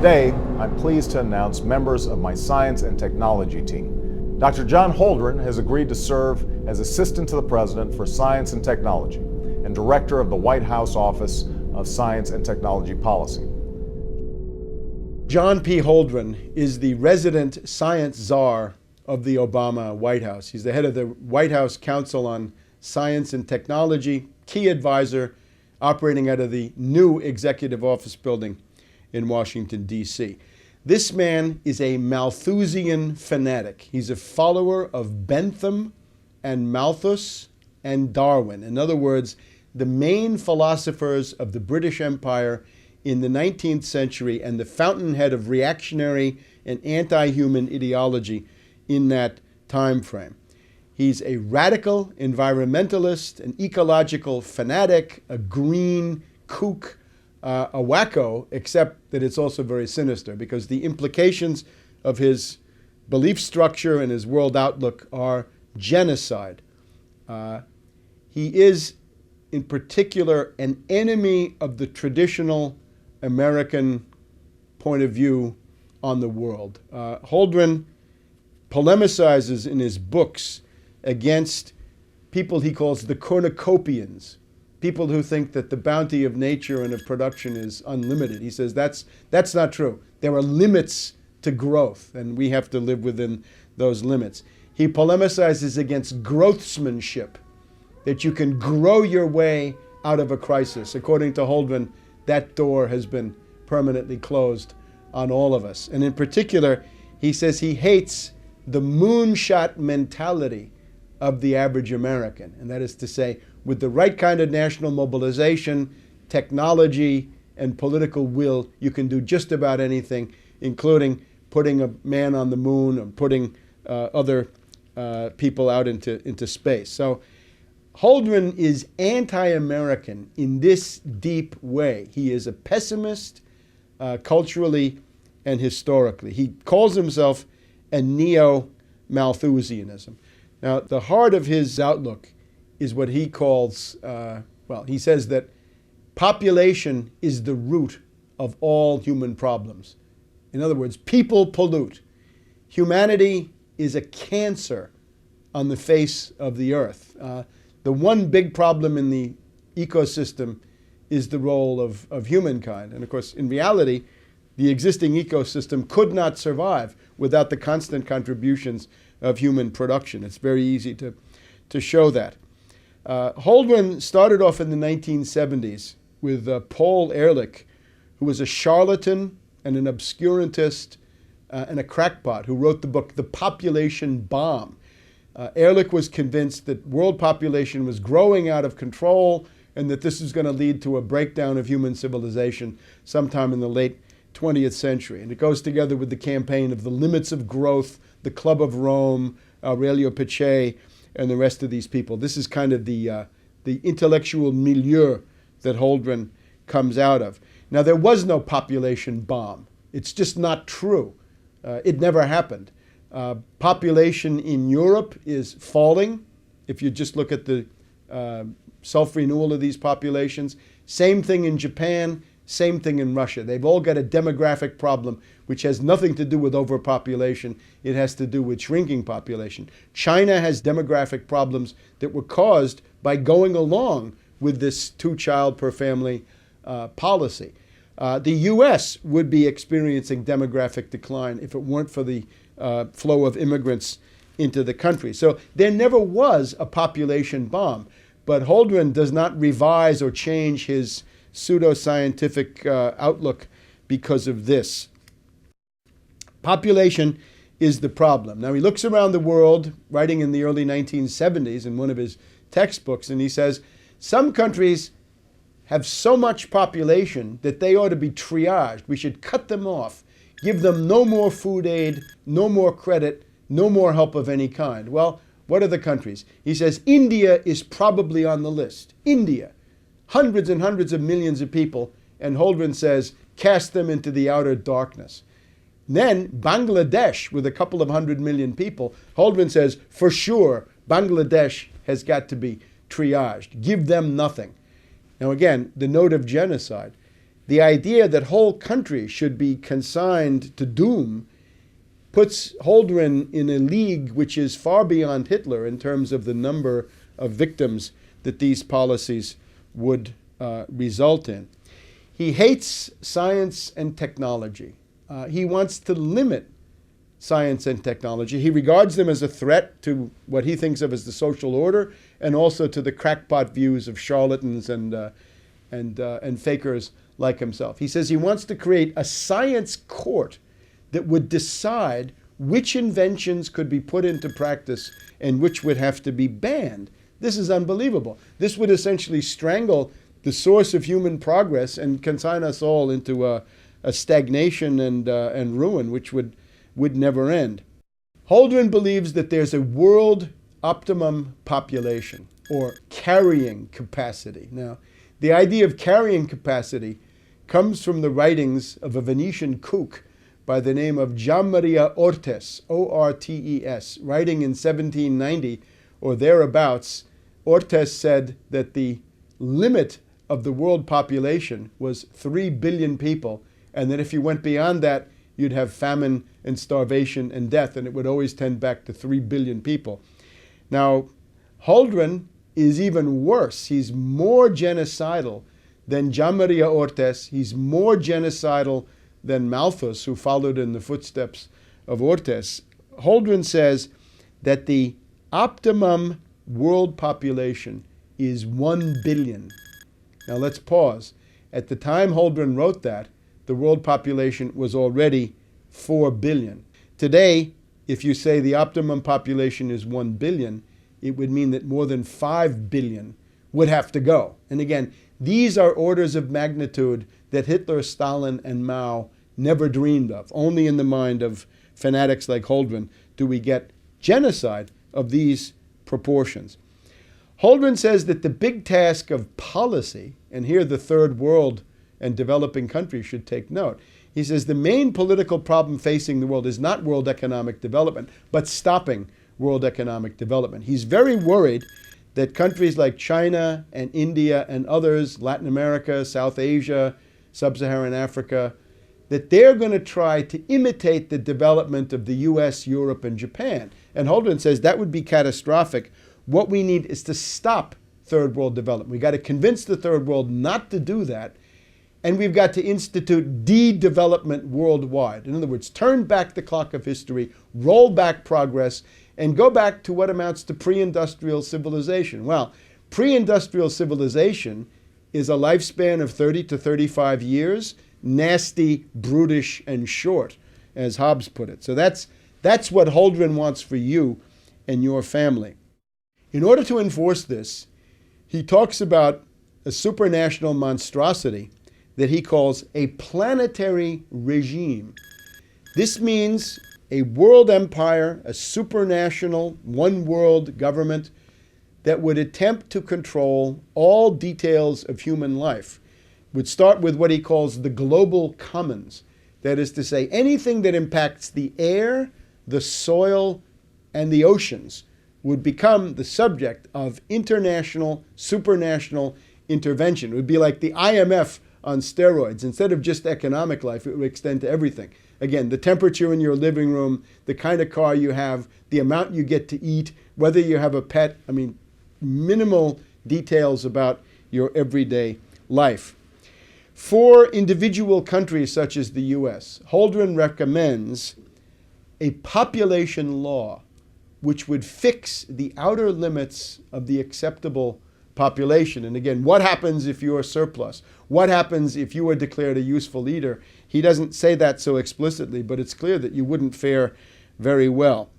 Today, I'm pleased to announce members of my science and technology team. Dr. John Holdren has agreed to serve as Assistant to the President for Science and Technology and Director of the White House Office of Science and Technology Policy. John P. Holdren is the resident science czar of the Obama White House. He's the head of the White House Council on Science and Technology, key advisor operating out of the new Executive Office building in Washington, D.C. This man is a Malthusian fanatic. He's a follower of Bentham and Malthus and Darwin. In other words, the main philosophers of the British Empire in the 19th century and the fountainhead of reactionary and anti-human ideology in that time frame. He's a radical environmentalist, an ecological fanatic, a green kook, a wacko, except that it's also very sinister because the implications of his belief structure and his world outlook are genocide. He is, in particular, an enemy of the traditional American point of view on the world. Holdren polemicizes in his books against people he calls the cornucopians, people who think that the bounty of nature and of production is unlimited. He says that's not true. There are limits to growth, and we have to live within those limits. He polemicizes against growthsmanship, that you can grow your way out of a crisis. According to Holdren, that door has been permanently closed on all of us. And in particular, he says he hates the moonshot mentality of the average American. And that is to say, with the right kind of national mobilization, technology, and political will, you can do just about anything, including putting a man on the moon or putting other people out into space. So Holdren is anti-American in this deep way. He is a pessimist culturally and historically. He calls himself a neo-Malthusianism. Now, the heart of his outlook is what he calls, he says that population is the root of all human problems. In other words, people pollute. Humanity is a cancer on the face of the earth. The one big problem in the ecosystem is the role of humankind. And of course, in reality, the existing ecosystem could not survive without the constant contributions of human production. It's very easy to show that. Holdren started off in the 1970s with Paul Ehrlich, who was a charlatan and an obscurantist and a crackpot who wrote the book The Population Bomb. Ehrlich was convinced that world population was growing out of control and that this is going to lead to a breakdown of human civilization sometime in the late 20th century. And it goes together with the campaign of the limits of growth, the Club of Rome, Aurelio Peccei, and the rest of these people. This is kind of the intellectual milieu that Holdren comes out of. Now, there was no population bomb. It's just not true. It never happened. Population in Europe is falling, if you just look at the self-renewal of these populations. Same thing in Japan, same thing in Russia. They've all got a demographic problem which has nothing to do with overpopulation. It has to do with shrinking population. China has demographic problems that were caused by going along with this two-child per family policy. The U.S. would be experiencing demographic decline if it weren't for the flow of immigrants into the country. So there never was a population bomb, but Holdren does not revise or change his pseudoscientific outlook because of this. Population is the problem. Now he looks around the world, writing in the early 1970s in one of his textbooks, and he says, some countries have so much population that they ought to be triaged. We should cut them off, give them no more food aid, no more credit, no more help of any kind. Well, what are the countries? He says India is probably on the list. India, hundreds and hundreds of millions of people, and Holdren says, cast them into the outer darkness. Then Bangladesh, with a couple of 100 million people, Holdren says, for sure, Bangladesh has got to be triaged. Give them nothing. Now again, the note of genocide. the idea that whole countries should be consigned to doom puts Holdren in a league which is far beyond Hitler in terms of the number of victims that these policies would result in. He hates science and technology. He wants to limit science and technology. He regards them as a threat to what he thinks of as the social order, and also to the crackpot views of charlatans and fakers like himself. He says he wants to create a science court that would decide which inventions could be put into practice and which would have to be banned. This is unbelievable. This would essentially strangle the source of human progress and consign us all into a stagnation and ruin, which would never end. Holdren believes that there's a world optimum population, or carrying capacity. Now, the idea of carrying capacity comes from the writings of a Venetian kook by the name of Gianmaria Ortes, O-R-T-E-S, writing in 1790 or thereabouts. Ortes said that the limit of the world population was 3 billion people, and that if you went beyond that, you'd have famine and starvation and death, and it would always tend back to 3 billion people. Now, Holdren is even worse. He's more genocidal than Gianmaria Ortes. He's more genocidal than Malthus, who followed in the footsteps of Ortes. Holdren says that the optimum world population is 1 billion. Now let's pause. At the time Holdren wrote that, the world population was already 4 billion. Today, if you say the optimum population is 1 billion, it would mean that more than 5 billion would have to go. And again, these are orders of magnitude that Hitler, Stalin, and Mao never dreamed of. Only in the mind of fanatics like Holdren do we get genocide of these proportions. Holdren says that the big task of policy, and here the third world and developing countries should take note. He says the main political problem facing the world is not world economic development, but stopping world economic development. He's very worried that countries like China and India and others, Latin America, South Asia, Sub-Saharan Africa, that they're going to try to imitate the development of the US, Europe, and Japan. And Holdren says that would be catastrophic. What we need is to stop third world development. We've got to convince the third world not to do that, and we've got to institute de-development worldwide. In other words, turn back the clock of history, roll back progress, and go back to what amounts to pre-industrial civilization. Well, pre-industrial civilization is a lifespan of 30 to 35 years, nasty, brutish, and short, as Hobbes put it. So that's what Holdren wants for you and your family. In order to enforce this, he talks about a supranational monstrosity that he calls a planetary regime. This means a world empire, a supranational, one-world government that would attempt to control all details of human life. Would start with what he calls the global commons. That is to say, anything that impacts the air, the soil, and the oceans would become the subject of international, supranational intervention. It would be like the IMF on steroids. Instead of just economic life, it would extend to everything. Again, the temperature in your living room, the kind of car you have, the amount you get to eat, whether you have a pet. I mean, minimal details about your everyday life. For individual countries such as the US, Holdren recommends a population law which would fix the outer limits of the acceptable population. And again, what happens if you are surplus? What happens if you are declared a useful leader? He doesn't say that so explicitly, but it's clear that you wouldn't fare very well.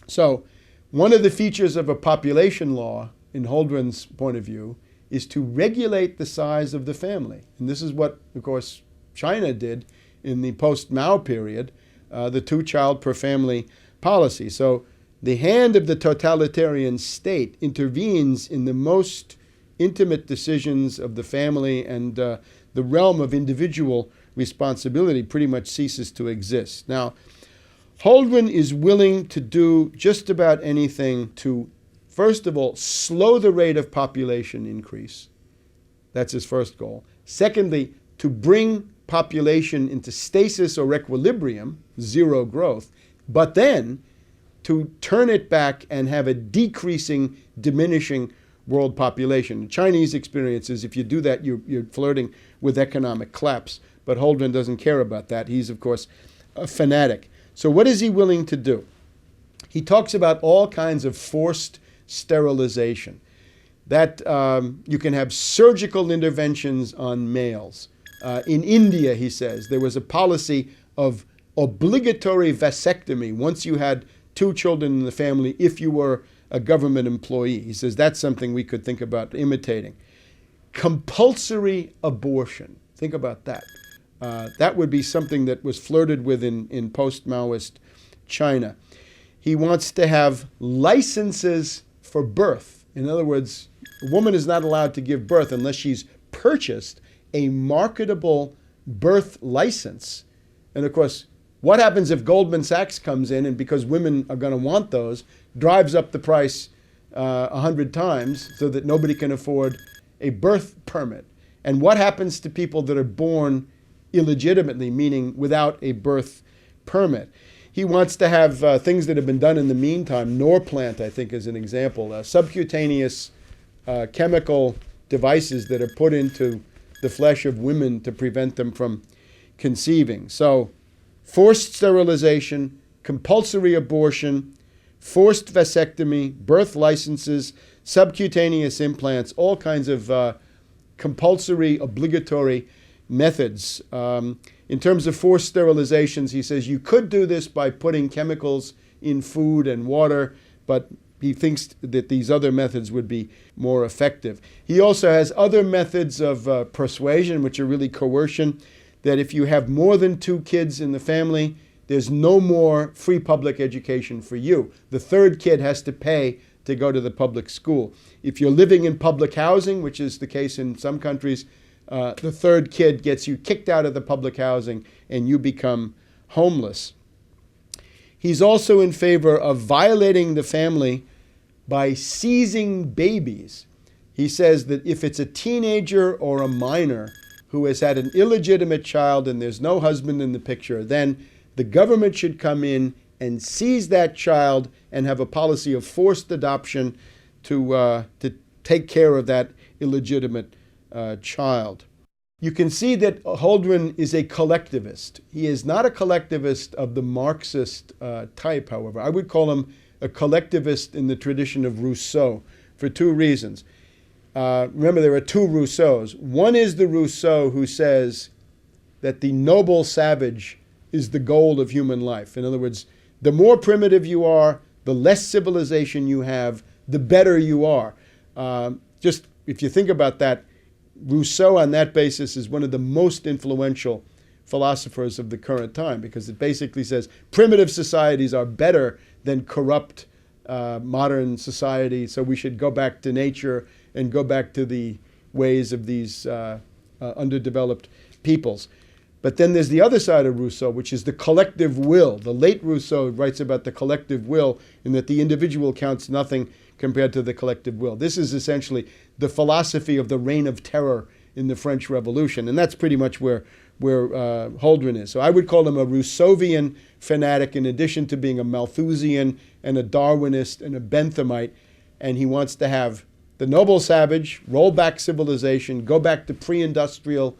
So one of the features of a population law, in Holdren's point of view, is to regulate the size of the family. And this is what, of course, China did in the post-Mao period, the 2-child per family policy. So the hand of the totalitarian state intervenes in the most intimate decisions of the family, and the realm of individual responsibility pretty much ceases to exist. Now, Holdren is willing to do just about anything to, first of all, slow the rate of population increase. That's his first goal. Secondly, to bring population into stasis or equilibrium, zero growth, but then to turn it back and have a decreasing, diminishing world population. The Chinese experience is if you do that, you're flirting with economic collapse. But Holdren doesn't care about that. He's, of course, a fanatic. So what is he willing to do? He talks about all kinds of forced sterilization. That you can have surgical interventions on males. In India, he says, there was a policy of obligatory vasectomy once you had 2 children in the family if you were a government employee. He says that's something we could think about imitating. Compulsory abortion. Think about that. That would be something that was flirted with in post-Maoist China. He wants to have licenses for birth. In other words, a woman is not allowed to give birth unless she's purchased a marketable birth license. And of course, what happens if Goldman Sachs comes in and, because women are going to want those, drives up the price 100 times so that nobody can afford a birth permit? And what happens to people that are born illegitimately, meaning without a birth permit? He wants to have things that have been done in the meantime. Norplant, I think, is an example. Subcutaneous chemical devices that are put into the flesh of women to prevent them from conceiving. So, forced sterilization, compulsory abortion, forced vasectomy, birth licenses, subcutaneous implants, all kinds of compulsory, obligatory methods. In terms of forced sterilizations, he says you could do this by putting chemicals in food and water, but he thinks that these other methods would be more effective. He also has other methods of persuasion, which are really coercion, that if you have more than 2 kids in the family, there's no more free public education for you. The 3rd kid has to pay to go to the public school. If you're living in public housing, which is the case in some countries, the 3rd kid gets you kicked out of the public housing and you become homeless. He's also in favor of violating the family by seizing babies. He says that if it's a teenager or a minor who has had an illegitimate child and there's no husband in the picture, then the government should come in and seize that child and have a policy of forced adoption to take care of that illegitimate child. You can see that Holdren is a collectivist. He is not a collectivist of the Marxist type, however. I would call him a collectivist in the tradition of Rousseau for 2 reasons. Remember, there are 2 Rousseaus. One is the Rousseau who says that the noble savage is the goal of human life. In other words, the more primitive you are, the less civilization you have, the better you are. Just if you think about that, Rousseau on that basis is one of the most influential philosophers of the current time, because it basically says primitive societies are better than corrupt modern society, so we should go back to nature and go back to the ways of these underdeveloped peoples. But then there's the other side of Rousseau, which is the collective will. The late Rousseau writes about the collective will in that the individual counts nothing compared to the collective will. This is essentially the philosophy of the reign of terror in the French Revolution, and that's pretty much where Holdren is. So I would call him a Rousseauvian fanatic in addition to being a Malthusian and a Darwinist and a Benthamite, and he wants to have the noble savage, roll back civilization, go back to pre-industrial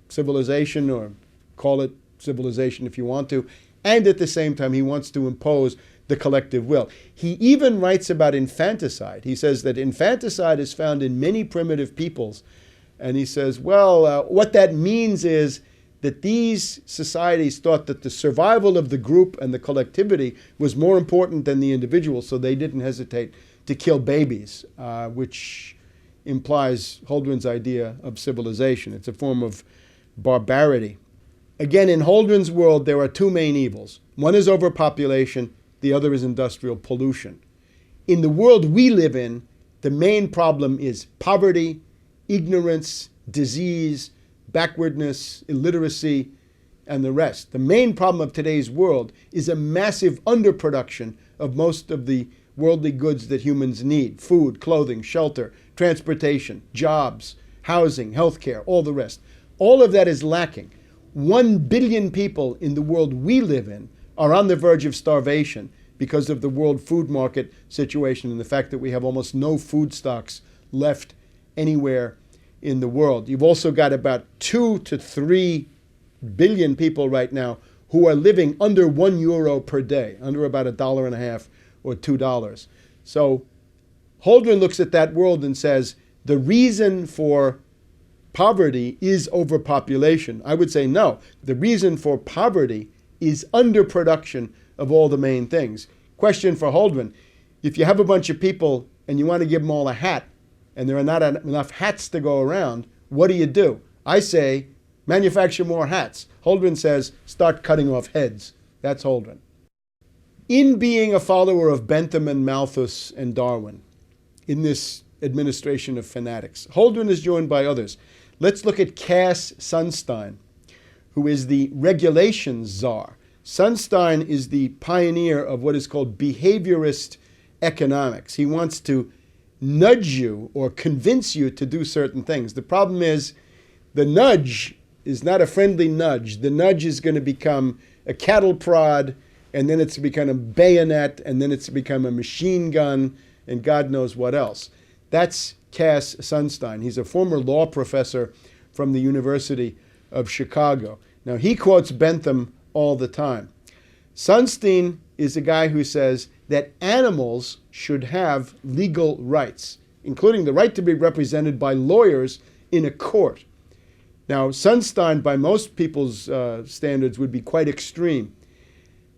civilization, or call it civilization if you want to, and at the same time he wants to impose the collective will. He even writes about infanticide. He says that infanticide is found in many primitive peoples, and he says, well, what that means is that these societies thought that the survival of the group and the collectivity was more important than the individual, so they didn't hesitate to kill babies, which implies Holdren's idea of civilization. It's a form of barbarity. Again, in Holdren's world, there are 2 main evils. One is overpopulation, the other is industrial pollution. In the world we live in, the main problem is poverty, ignorance, disease, backwardness, illiteracy, and the rest. The main problem of today's world is a massive underproduction of most of the worldly goods that humans need: food, clothing, shelter, transportation, jobs, housing, healthcare, all the rest. All of that is lacking. 1 billion people in the world we live in are on the verge of starvation because of the world food market situation and the fact that we have almost no food stocks left anywhere in the world. You've also got about 2 to 3 billion people right now who are living under €1 per day, under about $1.50 or $2. So Holdren looks at that world and says the reason for poverty is overpopulation. I would say no. The reason for poverty is underproduction of all the main things. Question for Holdren: if you have a bunch of people and you want to give them all a hat and there are not enough hats to go around, what do? I say manufacture more hats. Holdren says start cutting off heads. That's Holdren. In being a follower of Bentham and Malthus and Darwin in this administration of fanatics, Holdren is joined by others. Let's look at Cass Sunstein, who is the regulations czar. Sunstein is the pioneer of what is called behaviorist economics. He wants to nudge you or convince you to do certain things. The problem is the nudge is not a friendly nudge. The nudge is going to become a cattle prod, and then it's become a bayonet, and then it's become a machine gun, and God knows what else. That's Cass Sunstein. He's a former law professor from the University of Chicago. Now, he quotes Bentham all the time. Sunstein is a guy who says that animals should have legal rights, including the right to be represented by lawyers in a court. Now, Sunstein, by most people's standards, would be quite extreme.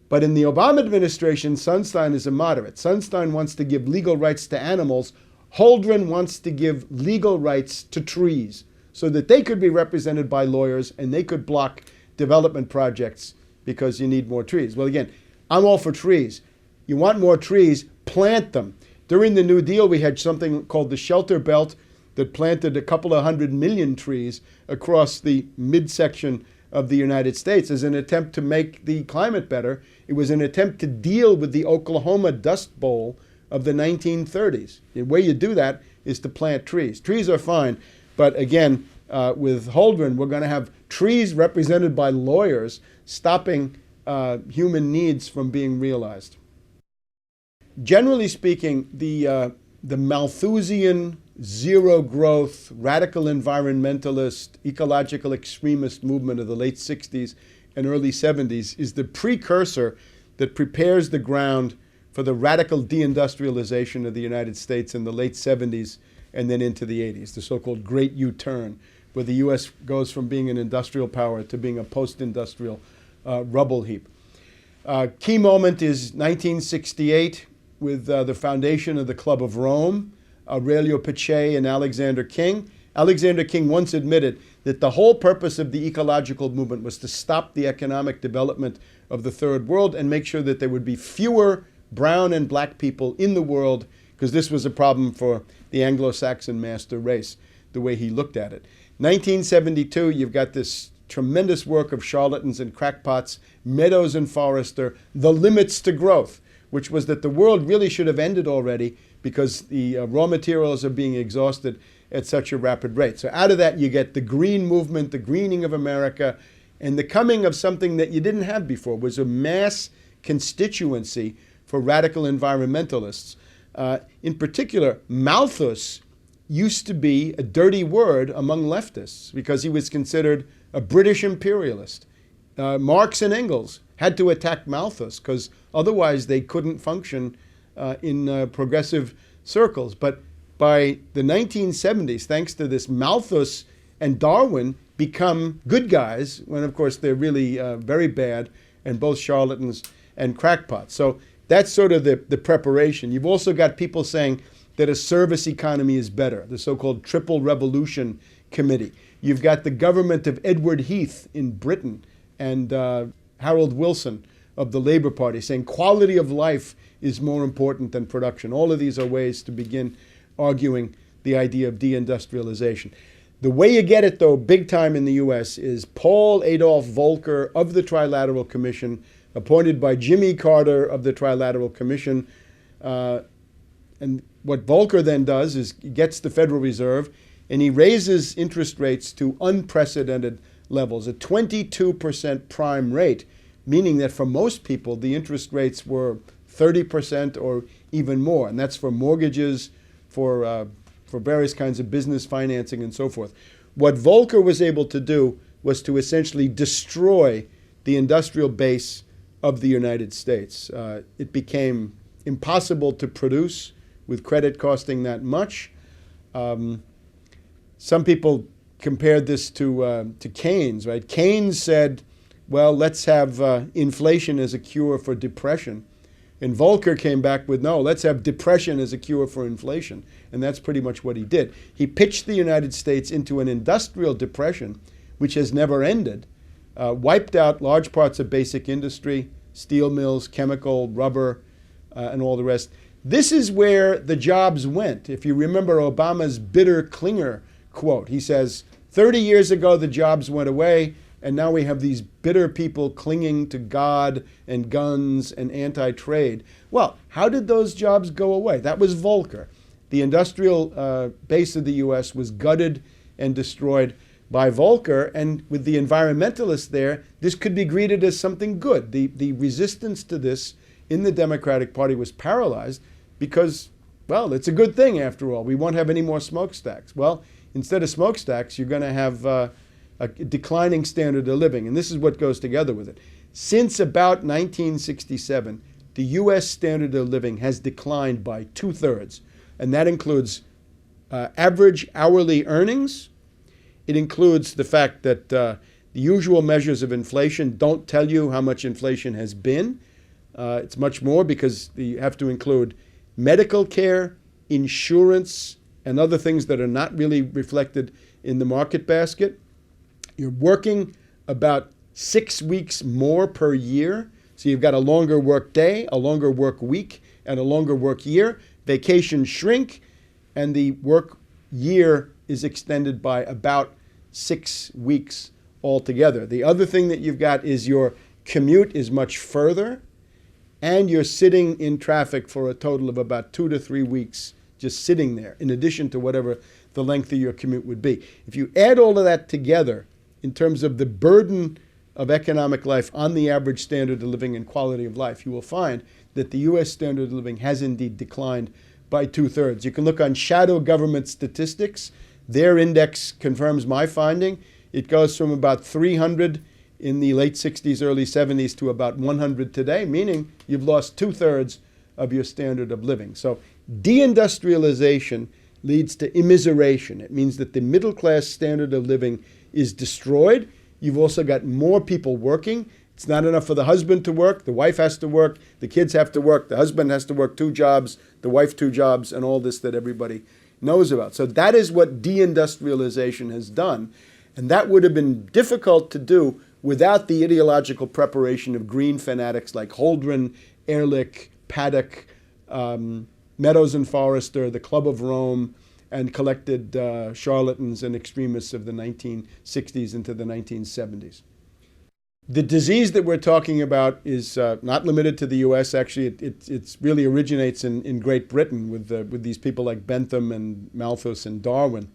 But in the Obama administration, Sunstein is a moderate. Sunstein wants to give legal rights to animals. Holdren wants to give legal rights to trees so that they could be represented by lawyers and they could block development projects because you need more trees. Well, again, I'm all for trees. You want more trees, plant them. During the New Deal, we had something called the Shelter Belt that planted a couple of 100 million trees across the midsection of the United States as an attempt to make the climate better. It was an attempt to deal with the Oklahoma Dust Bowl of the 1930s. The way you do that is to plant trees. Trees are fine, but again, with Holdren, we're going to have trees represented by lawyers stopping human needs from being realized. Generally speaking, the Malthusian, zero-growth, radical environmentalist, ecological extremist movement of the late 60s and early 70s is the precursor that prepares the ground for the radical deindustrialization of the United States in the late 70s and then into the 80s, the so-called Great U-turn, where the U.S. goes from being an industrial power to being a post-industrial rubble heap. Key moment is 1968 with the foundation of the Club of Rome, Aurelio Pache and Alexander King. Alexander King once admitted that the whole purpose of the ecological movement was to stop the economic development of the third world and make sure that there would be fewer brown and black people in the world, because this was a problem for the Anglo-Saxon master race, the way he looked at it. 1972, you've got this tremendous work of charlatans and crackpots, Meadows and Forrester, The Limits to Growth, which was that the world really should have ended already because the raw materials are being exhausted at such a rapid rate. So out of that, you get the green movement, the greening of America, and the coming of something that you didn't have before, was a mass constituency for radical environmentalists. In particular, Malthus used to be a dirty word among leftists because he was considered a British imperialist. Marx and Engels had to attack Malthus because otherwise they couldn't function in progressive circles. But by the 1970s, thanks to this, Malthus and Darwin become good guys when, of course, they're really very bad and both charlatans and crackpots. So that's sort of the preparation. You've also got people saying that a service economy is better, the so-called Triple Revolution Committee. You've got the government of Edward Heath in Britain and Harold Wilson of the Labour Party saying quality of life is more important than production. All of these are ways to begin arguing the idea of deindustrialization. The way you get it, though, big time in the U.S. is Paul Adolph Volcker of the Trilateral Commission, appointed by Jimmy Carter of the Trilateral Commission. And what Volcker then does is he gets the Federal Reserve. and he raises interest rates to unprecedented levels, a 22% prime rate, meaning that for most people, the interest rates were 30% or even more, and that's for mortgages, for various kinds of business financing and so forth. What Volcker was able to do was to essentially destroy the industrial base of the United States. It became impossible to produce with credit costing that much. Some people compared this to Keynes, right? Keynes said, well, let's have inflation as a cure for depression. And Volcker came back with, no, let's have depression as a cure for inflation. And that's pretty much what he did. He pitched the United States into an industrial depression, which has never ended, wiped out large parts of basic industry, steel mills, chemical, rubber, and all the rest. This is where the jobs went. If you remember Obama's bitter Klinger quote, he says, 30 years ago the jobs went away, and now we have these bitter people clinging to God and guns and anti-trade. Well, how did those jobs go away? That was Volcker. The industrial base of the U.S. was gutted and destroyed by Volcker, and with the environmentalists there, this could be greeted as something good. The resistance to this in the Democratic Party was paralyzed because, well, it's a good thing after all. We won't have any more smokestacks. Well, instead of smokestacks, you're going to have a declining standard of living, and this is what goes together with it. Since about 1967, the U.S. standard of living has declined by 2/3, and that includes average hourly earnings. It includes the fact that the usual measures of inflation don't tell you how much inflation has been. It's much more because you have to include medical care, insurance, and other things that are not really reflected in the market basket. You're working about 6 weeks more per year. So you've got a longer work day, a longer work week, and a longer work year. Vacations shrink, and the work year is extended by about 6 weeks altogether. The other thing that you've got is your commute is much further, and you're sitting in traffic for a total of about 2 to 3 weeks just sitting there, in addition to whatever the length of your commute would be. If you add all of that together in terms of the burden of economic life on the average standard of living and quality of life, you will find that the U.S. standard of living has indeed declined by 2/3. You can look on shadow government statistics. Their index confirms my finding. It goes from about 300 in the late 60s, early 70s to about 100 today, meaning you've lost 2/3 of your standard of living. So deindustrialization leads to immiseration. It means that the middle class standard of living is destroyed. You've also got more people working. It's not enough for the husband to work. The wife has to work. The kids have to work. The husband has to work 2 jobs. The wife 2 jobs, and all this that everybody knows about. So that is what deindustrialization has done. And that would have been difficult to do without the ideological preparation of green fanatics like Holdren, Ehrlich, Paddock, Meadows and Forrester, the Club of Rome, and collected charlatans and extremists of the 1960s into the 1970s. The disease that we're talking about is not limited to the U.S. Actually, it really originates in Great Britain with these people like Bentham and Malthus and Darwin.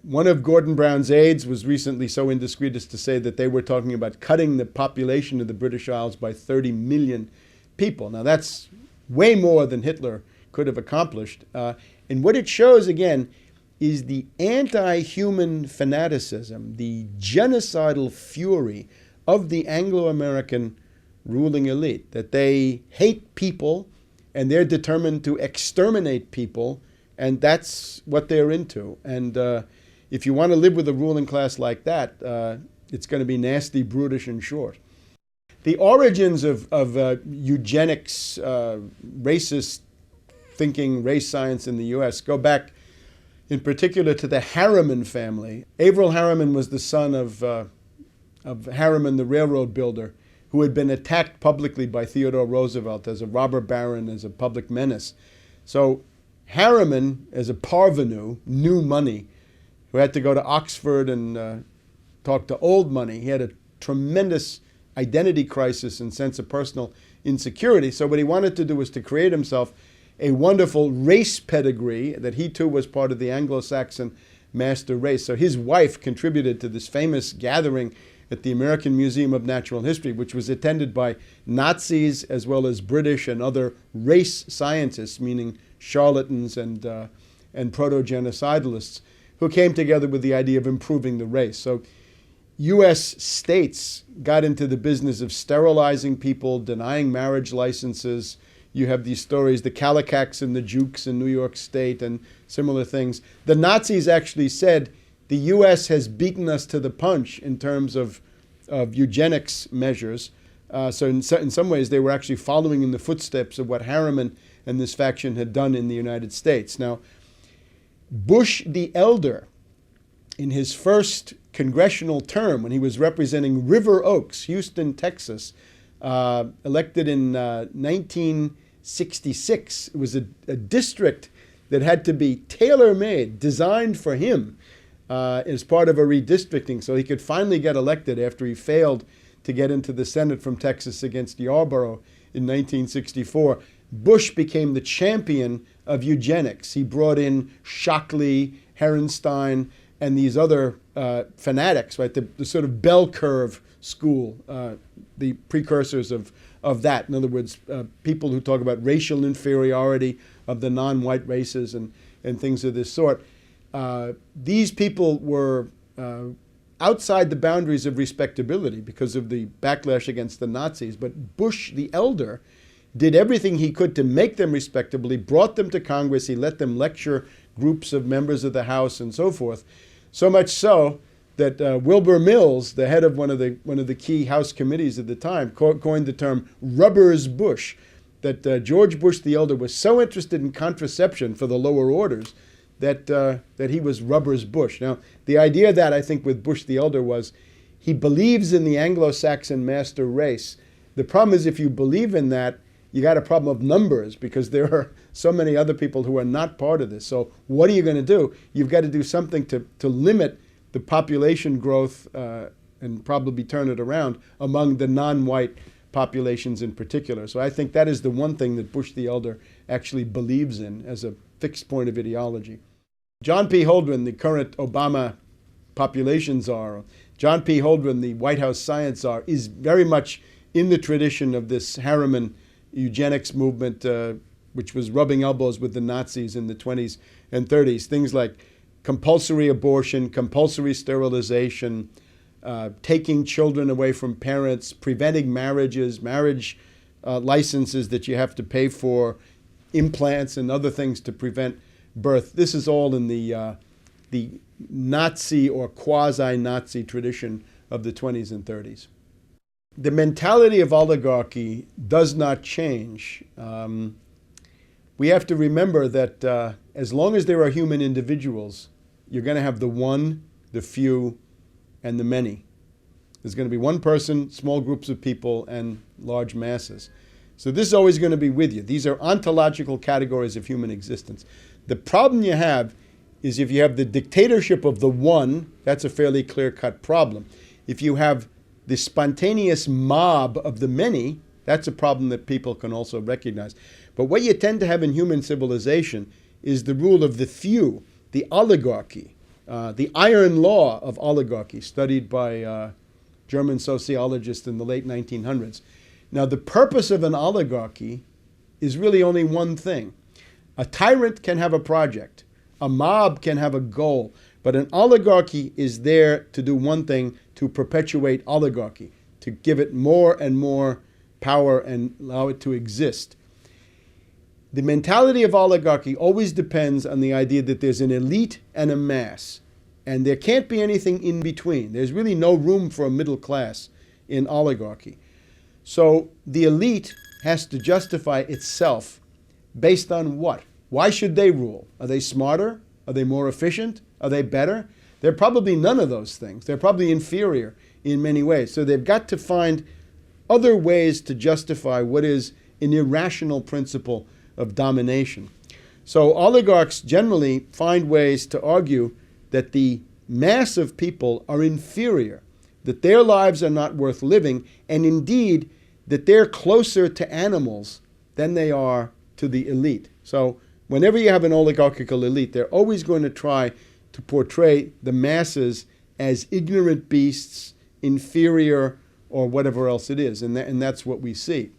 One of Gordon Brown's aides was recently so indiscreet as to say that they were talking about cutting the population of the British Isles by 30 million people. Now, that's way more than Hitler could have accomplished. And what it shows, again, is the anti-human fanaticism, the genocidal fury of the Anglo-American ruling elite, that they hate people and they're determined to exterminate people, and that's what they're into. And if you want to live with a ruling class like that, it's going to be nasty, brutish, and short. The origins of eugenics, racist thinking, race science in the U.S. go back in particular to the Harriman family. Averell Harriman was the son of Harriman, the railroad builder, who had been attacked publicly by Theodore Roosevelt as a robber baron, as a public menace. So Harriman, as a parvenu, new money, who had to go to Oxford and talk to old money, he had a tremendous identity crisis and sense of personal insecurity. So what he wanted to do was to create himself a wonderful race pedigree, that he too was part of the Anglo-Saxon master race. So his wife contributed to this famous gathering at the American Museum of Natural History, which was attended by Nazis as well as British and other race scientists, meaning charlatans and proto-genocidalists, who came together with the idea of improving the race. So U.S. states got into the business of sterilizing people, denying marriage licenses. You have these stories, the Kallikaks and the Jukes in New York State and similar things. The Nazis actually said, the U.S. has beaten us to the punch in terms of eugenics measures. So in some ways, they were actually following in the footsteps of what Harriman and this faction had done in the United States. Now, Bush the Elder, in his first congressional term, when he was representing River Oaks, Houston, Texas, elected in 1966, it was a district that had to be tailor-made, designed for him, as part of a redistricting, so he could finally get elected after he failed to get into the Senate from Texas against Yarborough in 1964. Bush became the champion of eugenics. He brought in Shockley, Herenstein, and these other fanatics, right? The sort of bell curve school, the precursors of that. In other words, people who talk about racial inferiority of the non-white races and things of this sort. These people were outside the boundaries of respectability because of the backlash against the Nazis. But Bush the Elder did everything he could to make them respectable. He brought them to Congress. He let them lecture groups of members of the House and so forth. So much so that Wilbur Mills, the head of one of the key House committees at the time, coined the term "rubbers Bush." That George Bush the Elder was so interested in contraception for the lower orders that he was rubbers Bush. Now, the idea that I think with Bush the Elder was he believes in the Anglo-Saxon master race. The problem is if you believe in that, you got a problem of numbers because there are so many other people who are not part of this. So what are you going to do? You've got to do something to limit the population growth and probably turn it around among the non-white populations in particular. So I think that is the one thing that Bush the Elder actually believes in as a fixed point of ideology. John P. Holdren, the current Obama population czar, John P. Holdren, the White House science czar, is very much in the tradition of this Harriman eugenics movement, which was rubbing elbows with the Nazis in the 20s and 30s. Things like compulsory abortion, compulsory sterilization, taking children away from parents, preventing marriages, marriage licenses that you have to pay for, implants and other things to prevent birth. This is all in the Nazi or quasi-Nazi tradition of the 20s and 30s. The mentality of oligarchy does not change. We have to remember that as long as there are human individuals, you're going to have the one, the few, and the many. There's going to be one person, small groups of people, and large masses. So this is always going to be with you. These are ontological categories of human existence. The problem you have is if you have the dictatorship of the one, that's a fairly clear-cut problem. If you have the spontaneous mob of the many, that's a problem that people can also recognize. But what you tend to have in human civilization is the rule of the few, the oligarchy, the iron law of oligarchy, studied by German sociologists in the late 1900s. Now, the purpose of an oligarchy is really only one thing. A tyrant can have a project. A mob can have a goal. But an oligarchy is there to do one thing, to perpetuate oligarchy, to give it more and more power and allow it to exist. The mentality of oligarchy always depends on the idea that there's an elite and a mass. And there can't be anything in between. There's really no room for a middle class in oligarchy. So the elite has to justify itself based on what? Why should they rule? Are they smarter? Are they more efficient? Are they better? They're probably none of those things. They're probably inferior in many ways. So they've got to find other ways to justify what is an irrational principle of domination. So oligarchs generally find ways to argue that the mass of people are inferior, that their lives are not worth living, and indeed that they're closer to animals than they are to the elite. So whenever you have an oligarchical elite, they're always going to try to portray the masses as ignorant beasts, inferior, or whatever else it is. And that's what we see.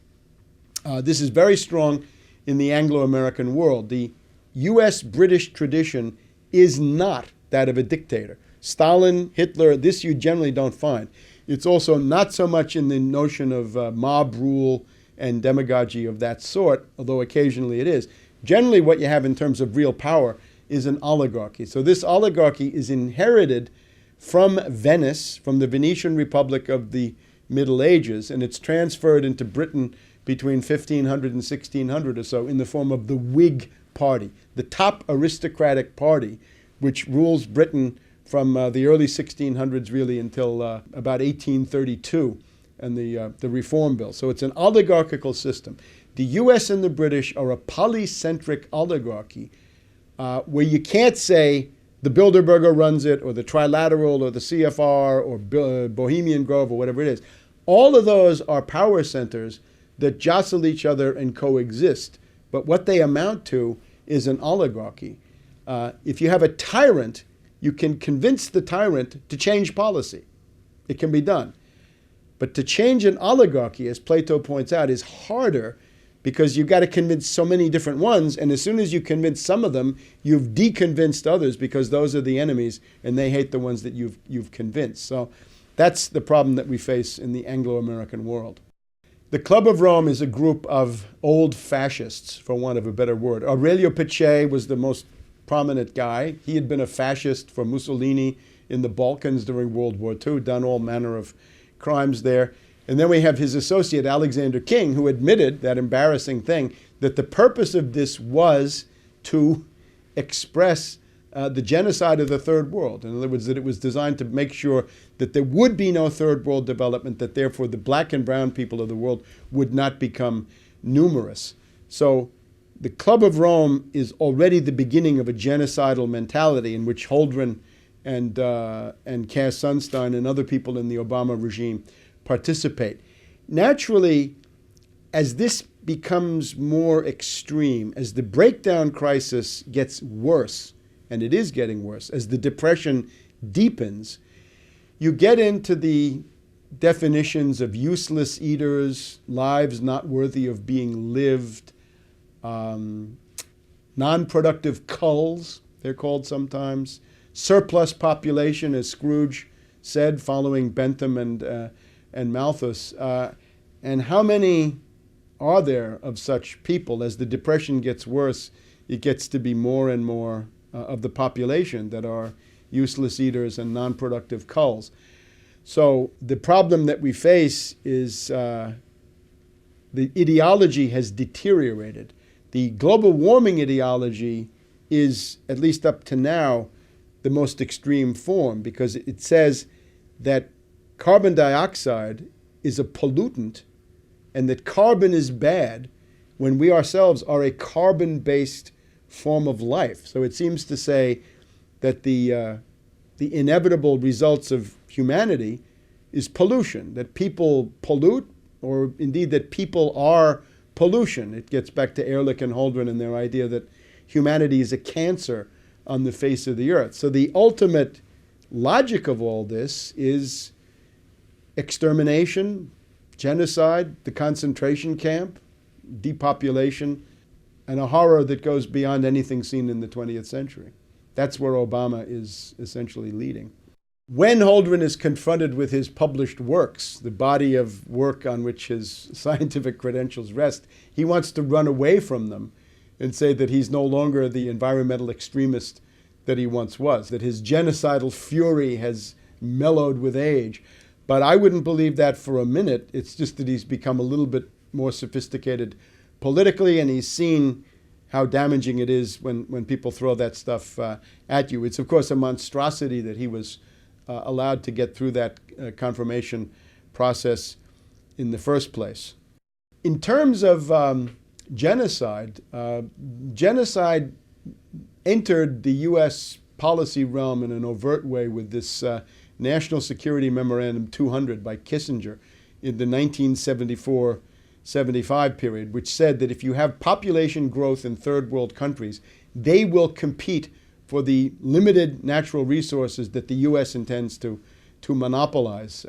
This is very strong in the Anglo-American world. The U.S.-British tradition is not that of a dictator. Stalin, Hitler, this you generally don't find. It's also not so much in the notion of mob rule and demagogy of that sort, although occasionally it is. Generally what you have in terms of real power is an oligarchy. So this oligarchy is inherited from Venice, from the Venetian Republic of the Middle Ages, and it's transferred into Britain between 1500 and 1600 or so in the form of the Whig Party, the top aristocratic party, which rules Britain from the early 1600s really until about 1832 and the Reform Bill. So it's an oligarchical system. The US and the British are a polycentric oligarchy where you can't say the Bilderberger runs it, or the Trilateral, or the CFR, or Bohemian Grove, or whatever it is. All of those are power centers that jostle each other and coexist. But what they amount to is an oligarchy. If you have a tyrant, you can convince the tyrant to change policy. It can be done. But to change an oligarchy, as Plato points out, is harder because you've got to convince so many different ones, and as soon as you convince some of them, you've deconvinced others because those are the enemies and they hate the ones that you've convinced. So that's the problem that we face in the Anglo-American world. The Club of Rome is a group of old fascists, for want of a better word. Aurelio Peccei was the most prominent guy. He had been a fascist for Mussolini in the Balkans during World War II, done all manner of crimes there. And then we have his associate, Alexander King, who admitted that embarrassing thing, that the purpose of this was to express the genocide of the Third World. In other words, that it was designed to make sure that there would be no Third World development, that therefore the black and brown people of the world would not become numerous. So the Club of Rome is already the beginning of a genocidal mentality in which Holdren and Cass Sunstein and other people in the Obama regime participate. Naturally, as this becomes more extreme, as the breakdown crisis gets worse, and it is getting worse, as the depression deepens, you get into the definitions of useless eaters, lives not worthy of being lived, non-productive culls, they're called sometimes, surplus population, as Scrooge said, following Bentham and Malthus. And how many are there of such people? As the depression gets worse, it gets to be more and more of the population that are useless eaters and non-productive culls. So the problem that we face is the ideology has deteriorated. The global warming ideology is, at least up to now, the most extreme form because it says that carbon dioxide is a pollutant and that carbon is bad when we ourselves are a carbon-based form of life. So it seems to say that the inevitable results of humanity is pollution, that people pollute, or indeed that people are pollution. It gets back to Ehrlich and Holdren and their idea that humanity is a cancer on the face of the earth. So the ultimate logic of all this is extermination, genocide, the concentration camp, depopulation, and a horror that goes beyond anything seen in the 20th century. That's where Obama is essentially leading. When Holdren is confronted with his published works, the body of work on which his scientific credentials rest, he wants to run away from them and say that he's no longer the environmental extremist that he once was, that his genocidal fury has mellowed with age. But I wouldn't believe that for a minute. It's just that he's become a little bit more sophisticated politically, and he's seen how damaging it is when people throw that stuff at you. It's, of course, a monstrosity that he was allowed to get through that confirmation process in the first place. In terms of genocide, genocide entered the U.S. policy realm in an overt way with this National Security Memorandum 200 by Kissinger in the 1974-75 period, which said that if you have population growth in third world countries, they will compete for the limited natural resources that the U.S. intends to monopolize.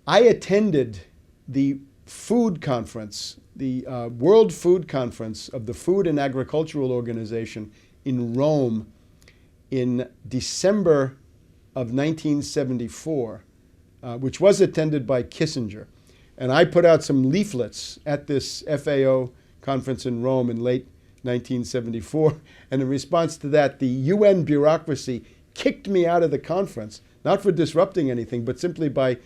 I attended the food conference, the World Food Conference of the Food and Agricultural Organization in Rome in December of 1974, which was attended by Kissinger. And I put out some leaflets at this FAO conference in Rome in late 1974. And in response to that, the UN bureaucracy kicked me out of the conference, not for disrupting anything, but simply by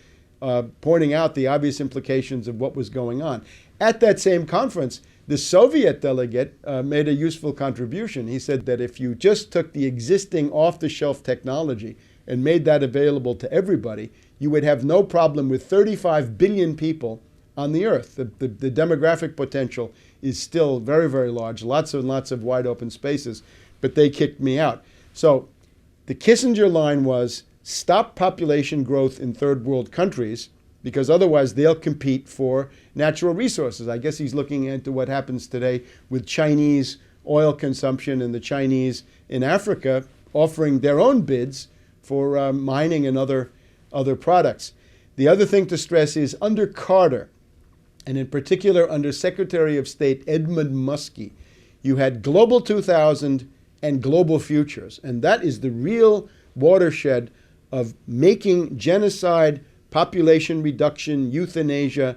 pointing out the obvious implications of what was going on. At that same conference, the Soviet delegate made a useful contribution. He said that if you just took the existing off-the-shelf technology and made that available to everybody, you would have no problem with 35 billion people on the earth. The demographic potential is still very, very large, lots and lots of wide open spaces, but they kicked me out. So the Kissinger line was, stop population growth in third world countries, because otherwise they'll compete for natural resources. I guess he's looking into what happens today with Chinese oil consumption and the Chinese in Africa offering their own bids for mining and other products. The other thing to stress is under Carter, and in particular under Secretary of State Edmund Muskie, you had Global 2000 and Global Futures. And that is the real watershed of making genocide, population reduction, euthanasia,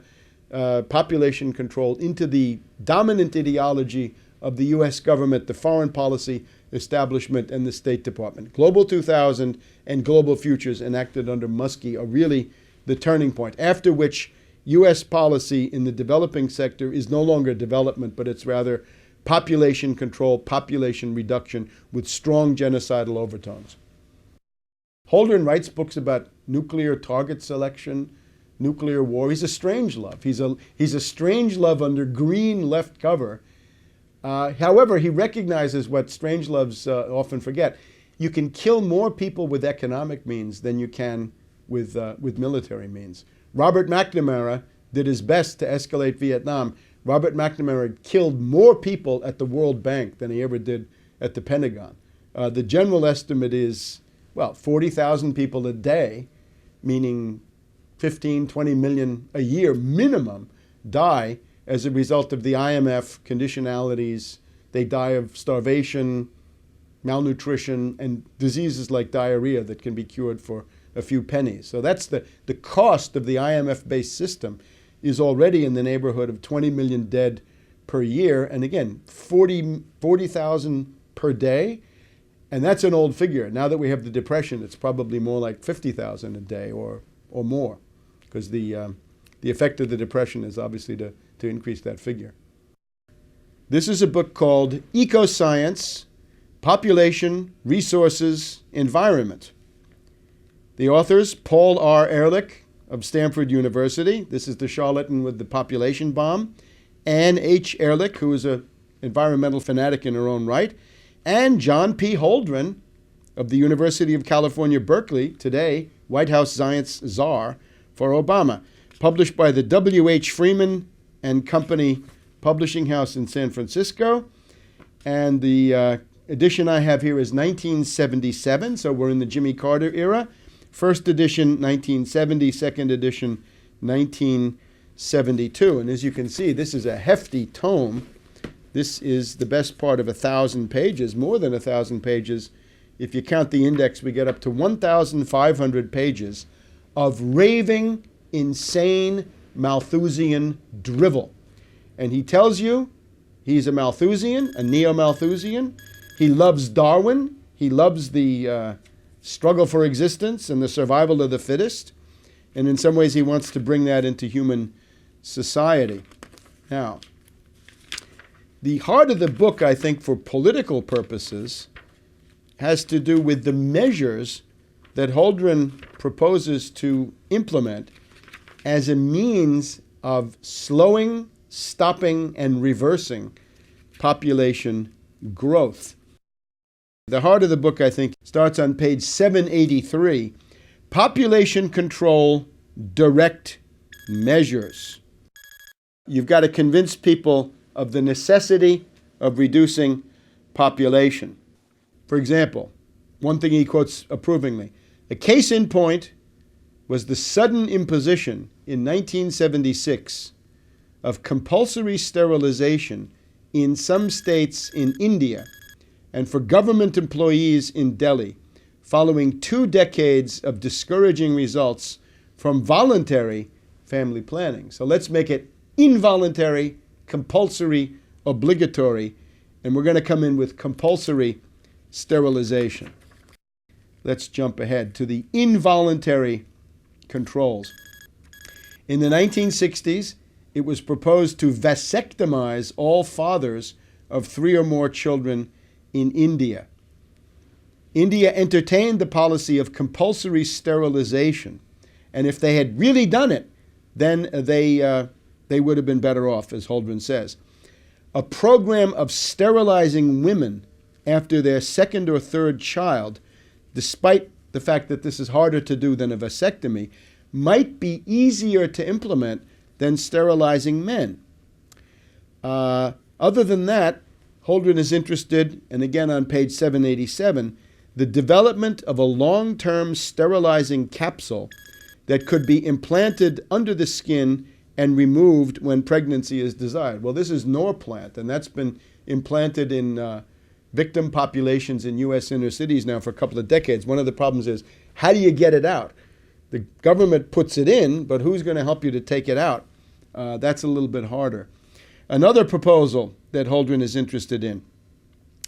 population control into the dominant ideology of the U.S. government, the foreign policy establishment, and the State Department. Global 2000 and Global Futures enacted under Muskie are really the turning point, after which U.S. policy in the developing sector is no longer development, but it's rather population control, population reduction with strong genocidal overtones. Holdren writes books about nuclear target selection, nuclear war. He's a strangelove. He's a strangelove under green left cover. However, he recognizes what strangeloves often forget. You can kill more people with economic means than you can with military means. Robert McNamara did his best to escalate Vietnam. Robert McNamara killed more people at the World Bank than he ever did at the Pentagon. The general estimate is, 40,000 people a day, meaning 15, 20 million a year minimum, die as a result of the IMF conditionalities. They die of starvation, malnutrition, and diseases like diarrhea that can be cured for a few pennies. So that's the cost of the IMF-based system is already in the neighborhood of 20 million dead per year. And again, 40,000 per day. And that's an old figure. Now that we have the Depression, it's probably more like 50,000 a day or more, because the effect of the Depression is obviously to increase that figure. This is a book called Ecoscience, Population, Resources, Environment. The authors, Paul R. Ehrlich of Stanford University. This is the charlatan with the population bomb. Ann H. Ehrlich, who is an environmental fanatic in her own right. And John P. Holdren of the University of California, Berkeley, today White House science czar for Obama. Published by the W.H. Freeman and Company Publishing House in San Francisco. And the edition I have here is 1977, so we're in the Jimmy Carter era. First edition, 1970, second edition, 1972. And as you can see, this is a hefty tome. This is the best part of 1,000 pages, more than 1,000 pages. If you count the index, we get up to 1,500 pages of raving, insane Malthusian drivel. And he tells you he's a Malthusian, a neo-Malthusian. He loves Darwin. He loves the struggle for existence and the survival of the fittest. And in some ways, he wants to bring that into human society. Now, the heart of the book, I think, for political purposes, has to do with the measures that Holdren proposes to implement as a means of slowing, stopping, and reversing population growth. The heart of the book, I think, starts on page 783. Population control, direct measures. You've got to convince people of the necessity of reducing population. For example, one thing he quotes approvingly, a case in point was the sudden imposition in 1976 of compulsory sterilization in some states in India and for government employees in Delhi, following 2 decades of discouraging results from voluntary family planning. So let's make it involuntary, compulsory, obligatory, and we're going to come in with compulsory sterilization. Let's jump ahead to the involuntary controls. In the 1960s, it was proposed to vasectomize all fathers of 3 or more children in India. India entertained the policy of compulsory sterilization, and if they had really done it, then they would have been better off, as Holdren says. A program of sterilizing women after their 2nd or 3rd child, despite the fact that this is harder to do than a vasectomy, might be easier to implement than sterilizing men. Other than that, Holdren is interested, and again on page 787, the development of a long-term sterilizing capsule that could be implanted under the skin and removed when pregnancy is desired. Well, this is Norplant, and that's been implanted in victim populations in U.S. inner cities now for a couple of decades. One of the problems is, how do you get it out? The government puts it in, but who's going to help you to take it out? That's a little bit harder. Another proposal that Holdren is interested in,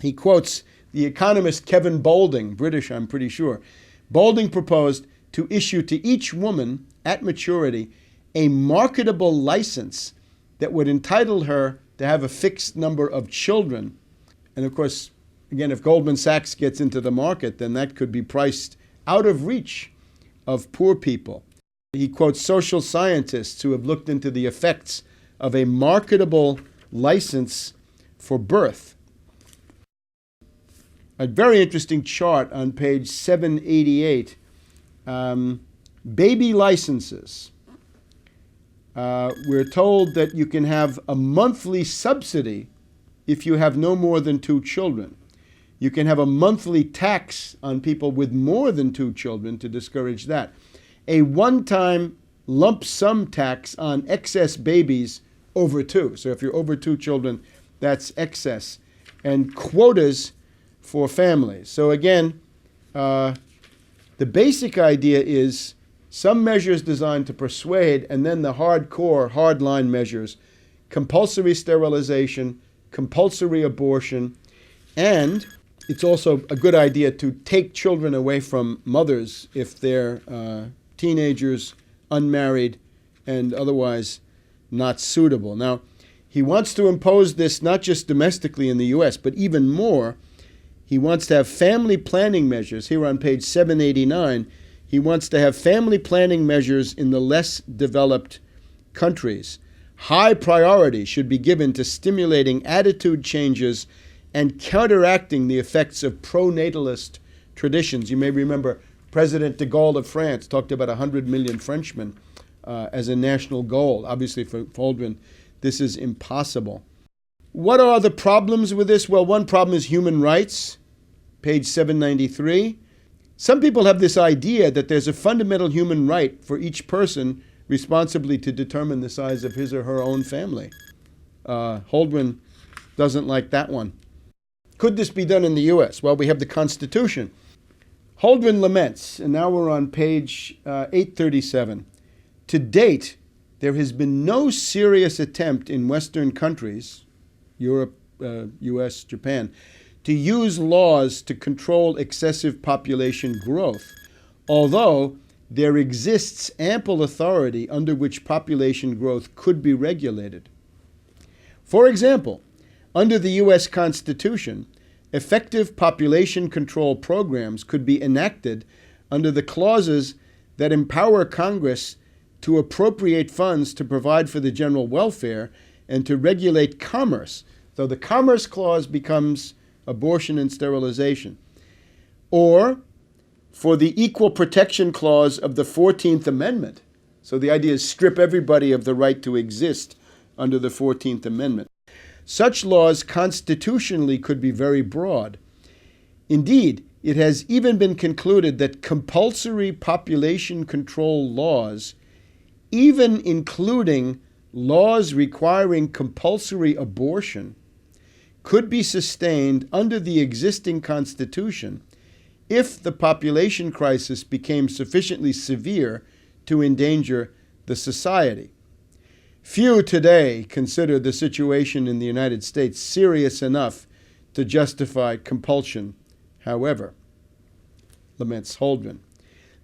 he quotes the economist Kevin Boulding, British, I'm pretty sure. Boulding proposed to issue to each woman at maturity a marketable license that would entitle her to have a fixed number of children. And of course, again, if Goldman Sachs gets into the market, then that could be priced out of reach of poor people. He quotes social scientists who have looked into the effects of a marketable license for birth. A very interesting chart on page 788. Baby licenses. We're told that you can have a monthly subsidy if you have no more than 2 children. You can have a monthly tax on people with more than 2 children to discourage that. A one-time lump sum tax on excess babies over 2. So if you're over 2 children, that's excess. And quotas for families. So again, the basic idea is some measures designed to persuade, and then the hardcore, hardline measures, compulsory sterilization, compulsory abortion, and it's also a good idea to take children away from mothers if they're teenagers, unmarried, and otherwise not suitable. Now, he wants to impose this not just domestically in the U.S., but even more. He wants to have family planning measures. Here on page 789, he wants to have family planning measures in the less developed countries. High priority should be given to stimulating attitude changes and counteracting the effects of pro-natalist traditions. You may remember President de Gaulle of France talked about 100 million Frenchmen as a national goal. Obviously, for Holdren, this is impossible. What are the problems with this? Well, one problem is human rights, page 793. Some people have this idea that there's a fundamental human right for each person responsibly to determine the size of his or her own family. Holdren doesn't like that one. Could this be done in the U.S.? Well, we have the Constitution. Holdren laments, and now we're on page 837. To date, there has been no serious attempt in Western countries, Europe, U.S., Japan, to use laws to control excessive population growth, although there exists ample authority under which population growth could be regulated. For example, under the U.S. Constitution, effective population control programs could be enacted under the clauses that empower Congress to appropriate funds to provide for the general welfare and to regulate commerce. So the Commerce Clause becomes abortion and sterilization. Or for the Equal Protection Clause of the 14th Amendment. So the idea is strip everybody of the right to exist under the 14th Amendment. Such laws constitutionally could be very broad. Indeed, it has even been concluded that compulsory population control laws, even including laws requiring compulsory abortion, could be sustained under the existing Constitution if the population crisis became sufficiently severe to endanger the society. Few today consider the situation in the United States serious enough to justify compulsion, however, laments Holdren.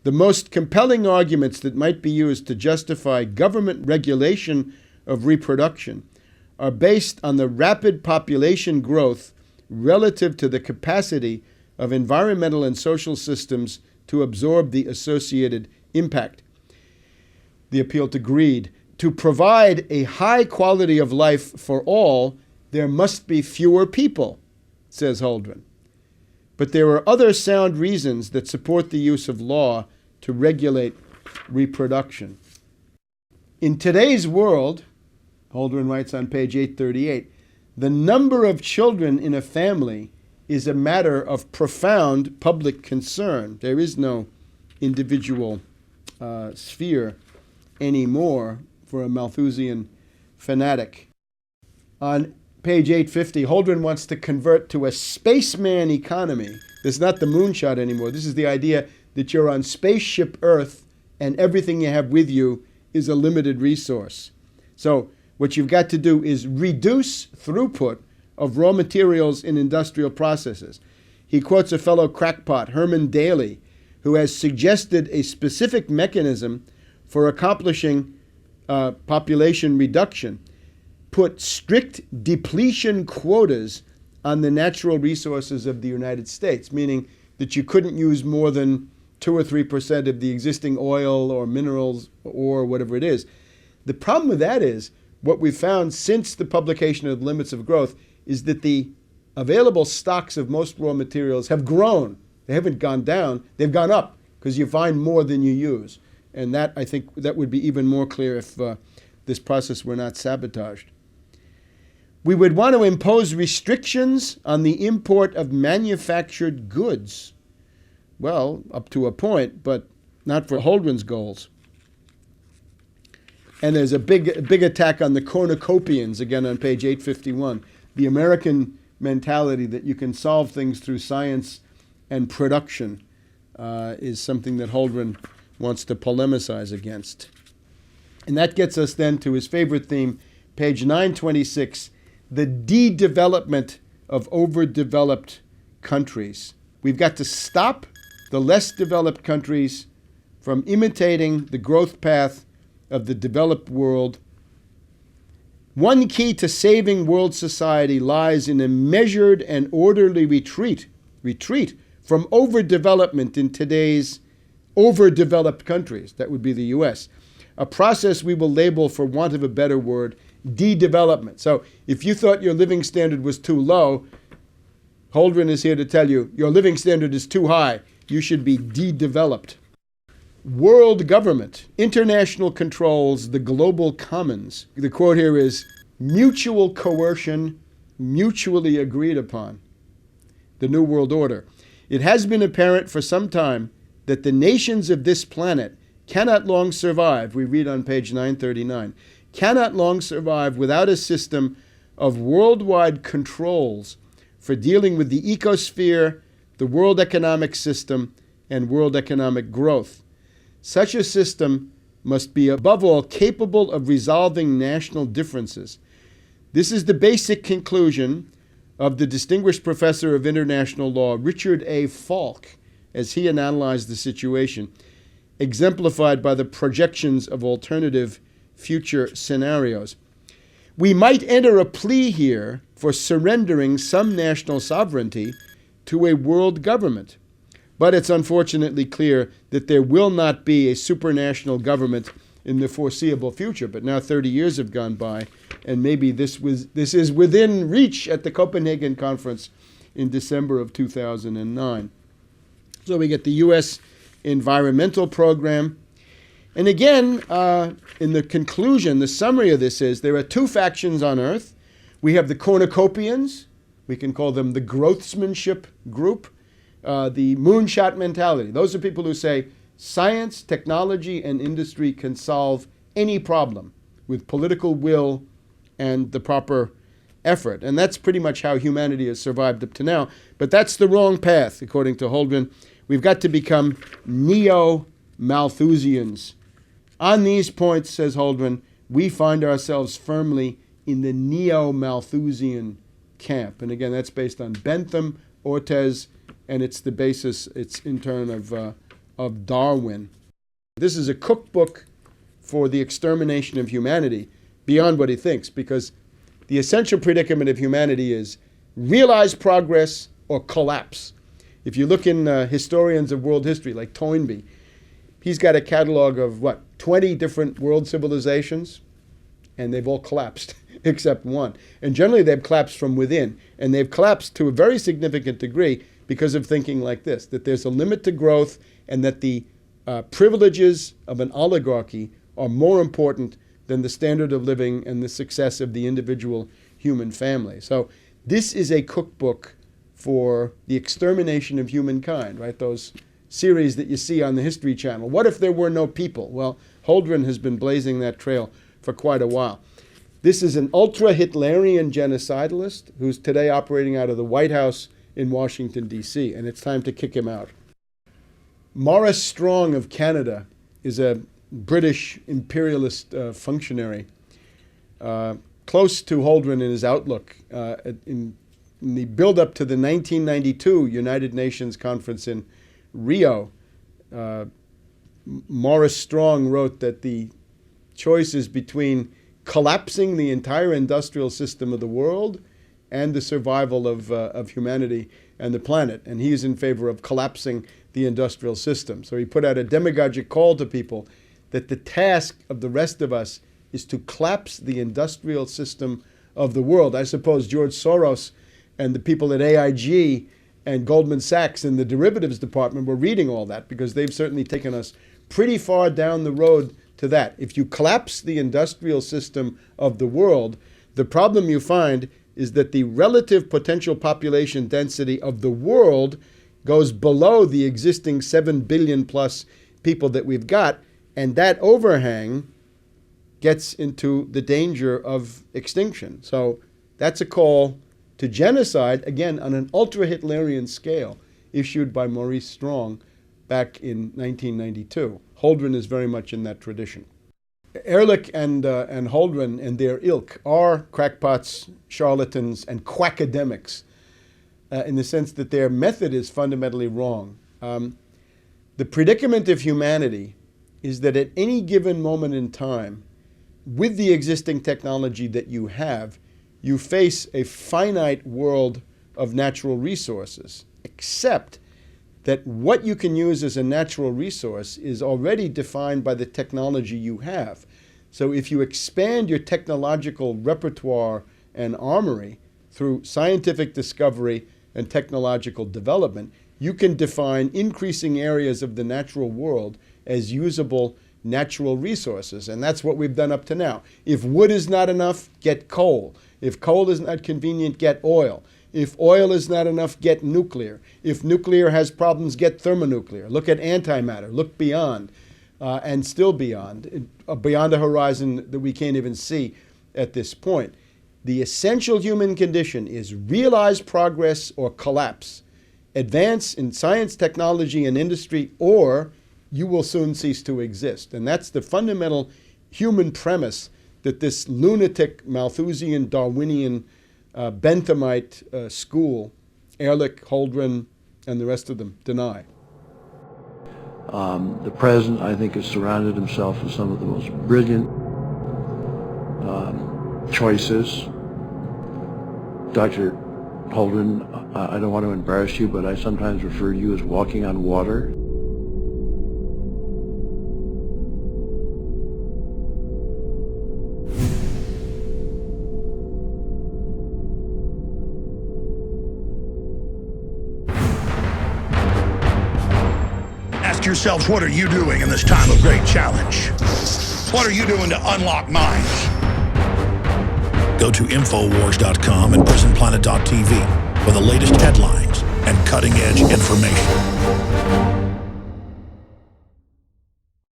The most compelling arguments that might be used to justify government regulation of reproduction are based on the rapid population growth relative to the capacity of environmental and social systems to absorb the associated impact. The appeal to greed. To provide a high quality of life for all, there must be fewer people, says Holdren. But there are other sound reasons that support the use of law to regulate reproduction. In today's world, Holdren writes on page 838, the number of children in a family is a matter of profound public concern. There is no individual sphere anymore for a Malthusian fanatic. On page 850, Holdren wants to convert to a spaceman economy. This is not the moonshot anymore. This is the idea that you're on spaceship Earth and everything you have with you is a limited resource. So what you've got to do is reduce throughput of raw materials in industrial processes. He quotes a fellow crackpot, Herman Daly, who has suggested a specific mechanism for accomplishing population reduction. Put strict depletion quotas on the natural resources of the United States, meaning that you couldn't use more than 2 or 3% of the existing oil or minerals or whatever it is. The problem with that is, what we've found since the publication of the Limits of Growth is that the available stocks of most raw materials have grown. They haven't gone down, they've gone up because you find more than you use. And that, I think, that would be even more clear if this process were not sabotaged. We would want to impose restrictions on the import of manufactured goods. Well, up to a point, but not for Holdren's goals. And there's a big attack on the cornucopians, again on page 851. The American mentality that you can solve things through science and production is something that Holdren wants to polemicize against. And that gets us then to his favorite theme, page 926, the de-development of overdeveloped countries. We've got to stop the less developed countries from imitating the growth path of the developed world. One key to saving world society lies in a measured and orderly retreat from overdevelopment in today's overdeveloped countries. That would be the U.S. A process we will label, for want of a better word, de-development. So if you thought your living standard was too low, Holdren is here to tell you your living standard is too high. You should be de-developed. World government, international controls, the global commons. The quote here is, mutual coercion, mutually agreed upon. The New World Order. It has been apparent for some time that the nations of this planet cannot long survive, we read on page 939, cannot long survive without a system of worldwide controls for dealing with the ecosphere, the world economic system, and world economic growth. Such a system must be, above all, capable of resolving national differences. This is the basic conclusion of the distinguished professor of international law, Richard A. Falk, as he analyzed the situation, exemplified by the projections of alternative future scenarios. We might enter a plea here for surrendering some national sovereignty to a world government. But it's unfortunately clear that there will not be a supranational government in the foreseeable future. But now 30 years have gone by, and maybe this is within reach at the Copenhagen conference in December of 2009. So we get the U.S. environmental program. And again, in the conclusion, the summary of this is there are two factions on Earth. We have the cornucopians. We can call them the growthsmanship group. the moonshot mentality. Those are people who say science, technology, and industry can solve any problem with political will and the proper effort. And that's pretty much how humanity has survived up to now. But that's the wrong path, according to Holdren. We've got to become neo-Malthusians. On these points, says Holdren, we find ourselves firmly in the neo-Malthusian camp. And again, that's based on Bentham, Ortiz, and it's the basis, it's in turn of Darwin. This is a cookbook for the extermination of humanity beyond what he thinks, because the essential predicament of humanity is realize progress or collapse. If you look in historians of world history like Toynbee, he's got a catalog of 20 different world civilizations, and they've all collapsed except one. And generally they've collapsed from within, and they've collapsed to a very significant degree because of thinking like this, that there's a limit to growth and that the privileges of an oligarchy are more important than the standard of living and the success of the individual human family. So this is a cookbook for the extermination of humankind, right? Those series that you see on the History Channel. What if there were no people? Well, Holdren has been blazing that trail for quite a while. This is an ultra-Hitlerian genocidalist who's today operating out of the White House in Washington, D.C., and it's time to kick him out. Maurice Strong of Canada is a British imperialist functionary, close to Holdren in his outlook. In the build-up to the 1992 United Nations Conference in Rio, Maurice Strong wrote that the choice is between collapsing the entire industrial system of the world and the survival of humanity and the planet. And he's in favor of collapsing the industrial system. So he put out a demagogic call to people that the task of the rest of us is to collapse the industrial system of the world. I suppose George Soros and the people at AIG and Goldman Sachs in the derivatives department were reading all that, because they've certainly taken us pretty far down the road to that. If you collapse the industrial system of the world, the problem you find is that the relative potential population density of the world goes below the existing 7 billion plus people that we've got, and that overhang gets into the danger of extinction. So that's a call to genocide, again, on an ultra-Hitlerian scale, issued by Maurice Strong back in 1992. Holdren is very much in that tradition. Ehrlich and Holdren and their ilk are crackpots, charlatans, and quackademics in the sense that their method is fundamentally wrong. The predicament of humanity is that at any given moment in time, with the existing technology that you have, you face a finite world of natural resources, except that what you can use as a natural resource is already defined by the technology you have. So if you expand your technological repertoire and armory through scientific discovery and technological development, you can define increasing areas of the natural world as usable natural resources. And that's what we've done up to now. If wood is not enough, get coal. If coal is not convenient, get oil. If oil is not enough, get nuclear. If nuclear has problems, get thermonuclear. Look at antimatter. Look beyond, and still beyond a horizon that we can't even see at this point. The essential human condition is realize progress or collapse. Advance in science, technology, and industry, or you will soon cease to exist. And that's the fundamental human premise that this lunatic, Malthusian, Darwinian, Benthamite school, Ehrlich, Holdren, and the rest of them, deny. The president, I think, has surrounded himself with some of the most brilliant choices. Dr. Holdren, I don't want to embarrass you, but I sometimes refer to you as walking on water. Ask yourselves, what are you doing in this time of great challenge? What are you doing to unlock minds? Go to Infowars.com and PrisonPlanet.tv for the latest headlines and cutting-edge information.